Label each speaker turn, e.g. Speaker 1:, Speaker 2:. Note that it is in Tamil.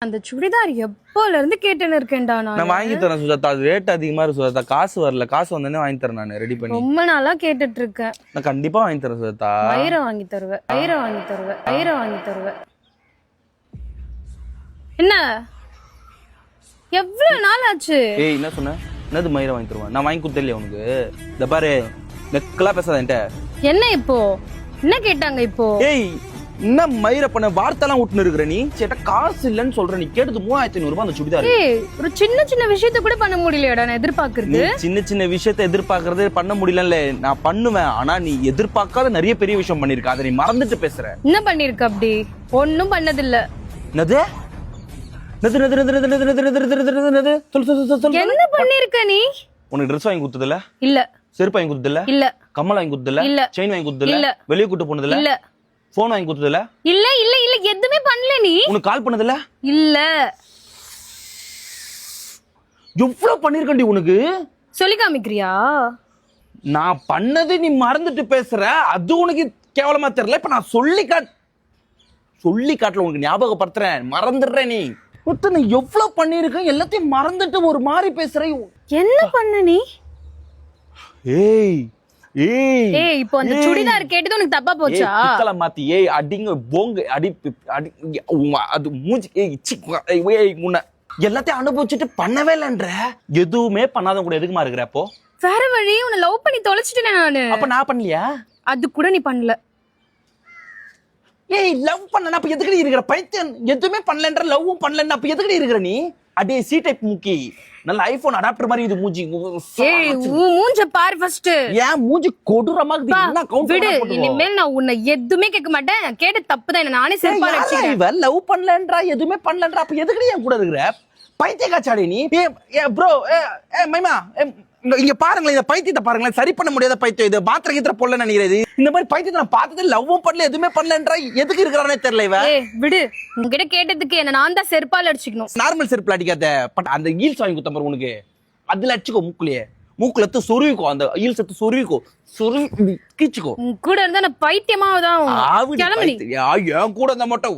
Speaker 1: அந்த சுடிதார் எப்போல இருந்து கேட்டுன்னு இருக்கேன்டா
Speaker 2: நான் வாங்கி தரேன் சுஜாதா. அது ரேட் அதிகமா இருக்கு சுஜாதா. காசு வரல. காசு வந்தோடனே வாங்கி தரேன். நான் ரெடி பண்ணி
Speaker 1: ரொம்ப நாளா கேட்டுட்டு இருக்கேன்.
Speaker 2: நான் கண்டிப்பா வாங்கி தரேன் சுஜாதா.
Speaker 1: வயிறை வாங்கி தருவேன். வயிறை வாங்கி தருவேன். வயிறை வாங்கி தருவேன். என்ன எவ்வளவு நாள் ஆச்சு?
Speaker 2: ஏய் என்ன சொன்ன? என்னது மயிரை வாங்கி தருவேன்? நான் வாங்கி கொடுத்தலையா உனக்கு? இந்த பாரு நெக்கலா பேசாத என்கிட்ட.
Speaker 1: என்ன இப்போ என்ன கேட்டாங்க இப்போ?
Speaker 2: ஏய் என்ன மயிரை பண்ண வார்த்தைலாம் விட்டுன்னு இருக்கிற நீ? சேட்டா காசு இல்லன்னு சொல்ற. நீ கேட்டது 3500 ரூபாய் அந்த சுடிதார்.
Speaker 1: ஏய் ஒரு சின்ன சின்ன விஷயத்தை கூட பண்ண முடியலையாடா நான் எதிர்பார்க்கறது.
Speaker 2: சின்ன சின்ன விஷயத்தை எதிர்பார்க்கறது பண்ண முடியலல்ல. நான் பண்ணுவேன். ஆனா நீ எதிர்பார்க்காத நிறைய பெரிய விஷயம் பண்ணிருக்க. அதை நீ மறந்துட்டு பேசுற.
Speaker 1: என்ன பண்ணிருக்க அப்படி? ஒண்ணும் பண்ணதில்ல.
Speaker 2: என்னது?
Speaker 1: என்ன பண்ணிருக்க நீ?
Speaker 2: உனக்கு ட்ரெஸ் வாங்கி கொடுத்ததில்ல?
Speaker 1: இல்ல.
Speaker 2: செருப்பு வாங்கி கொடுத்ததில்ல?
Speaker 1: இல்ல.
Speaker 2: கம்மல் வாங்கி கொடுத்ததில்ல?
Speaker 1: இல்ல.
Speaker 2: செயின் வாங்கி கொடுத்ததில்ல?
Speaker 1: இல்ல.
Speaker 2: வெளிய கூட்டு போனதில்ல?
Speaker 1: இல்ல.
Speaker 2: போன் வாங்கி கொடுத்ததில்ல?
Speaker 1: இல்ல இல்ல இல்ல எதுவுமே பண்ணல நீ.
Speaker 2: உனக்கு கால் பண்ணதில்ல?
Speaker 1: இல்ல.
Speaker 2: எவ்வளவு பண்ணிருக்கண்டி உனக்கு?
Speaker 1: சொல்லி காமிக்கிறியா?
Speaker 2: நான் பண்ணது நீ மறந்துட்டு பேசுற. அது உனக்கு கேவலமா தெரியல. இப்ப நான் சொல்லி காட்டல உனக்கு ஞாபகப்படுத்துறேன். மறந்துடுற நீ. நீ எவ்வளவு பண்ணிருக்க எல்லாத்தையும் மறந்துட்டு ஒரு மாதிரி பேசுற.
Speaker 1: என்ன பண்ண நீ?
Speaker 2: ஏய் ஏய்
Speaker 1: ஏய் இப்போ அந்த சுடிதார் கேட்டது உனக்கு தப்பா போச்சா?
Speaker 2: பித்தல மாத்தி ஏய் அடிங்க போங்க அடி அது மூஞ்சி ஏய் முன்ன எல்லாத்தையும் அனுபவிச்சுட்டு பண்ணவே இல்லன்ற. எதுவுமே பண்ணாத கூட எதுக்குமா இருக்கிற? அப்போ
Speaker 1: வேற வழி. உன்னை லவ் பண்ணி தொலைச்சிட்டேன் நானு.
Speaker 2: அப்ப நான் பண்ணலையா?
Speaker 1: அது கூட நீ பண்ணல.
Speaker 2: ஏய் லவ் பண்ணனா அப்ப எதுக்கு இருக்கிற? பைத்தியம். எதுவுமே பண்ணலன்ற லவ்வும் பண்ணலன்னா அப்ப எதுக்கு இருக்கிற நீ? அடே சி டைப் முக்கி நல்ல ஐபோன் அடாப்டர் மாதிரி இது மூஞ்சி.
Speaker 1: ஏய் மூஞ்ச பாரு ஃபர்ஸ்ட்.
Speaker 2: ஏன் மூஞ்சி கொடூரமா இருக்கு. என்ன கவுண்ட்
Speaker 1: விடு. இனிமேல் நான் உன்னை எதுவுமே கேட்க மாட்டேன். கேட்ட தப்புதான். என்ன நானே செருப்பால அடிச்சேன்.
Speaker 2: இவ லவ் பண்ணலன்றா எதுவுமே பண்ணலன்றா அப்ப எதுக்கு என் கூட இருக்கிற? பைத்திய காச்சாடி நீ. ஏ ப்ரோ ஏ மைமா இங்க பாருங்களேன். இந்த பைத்தியத்தை பாருங்களேன். சரி பண்ண முடியாத பைத்தியம் இது. மாத்திரை கீத்திர போடல நினைக்கிறது. இந்த மாதிரி பைத்தியத்தை நான் பார்த்தது லவ்வும் பண்ணல எதுவுமே பண்ணலன்றா எதுக்கு இருக்கிறானே தெரியல இவ.
Speaker 1: ஏய் விடு. உன்கிட்ட கேட்டதுக்கு என்ன நான் தான் செருப்பால அடிச்சுக்கணும்.
Speaker 2: நார்மல் செருப்புல அடிக்காத. பட் அந்த ஹீல்ஸ் வாங்கி கொடுத்த பாரு உனக்கு. அதுல அடிச்சுக்கோ மூக்குலயே. மூக்குல எடுத்து சொருவிக்கோ. அந்த ஹீல்ஸ் எடுத்து சொருவிக்கோ. சொருவி கீச்சுக்கோ.
Speaker 1: உன் கூட இருந்தா நான் பைத்தியமா தான்.
Speaker 2: என் கூட இருந்தா மட்டும்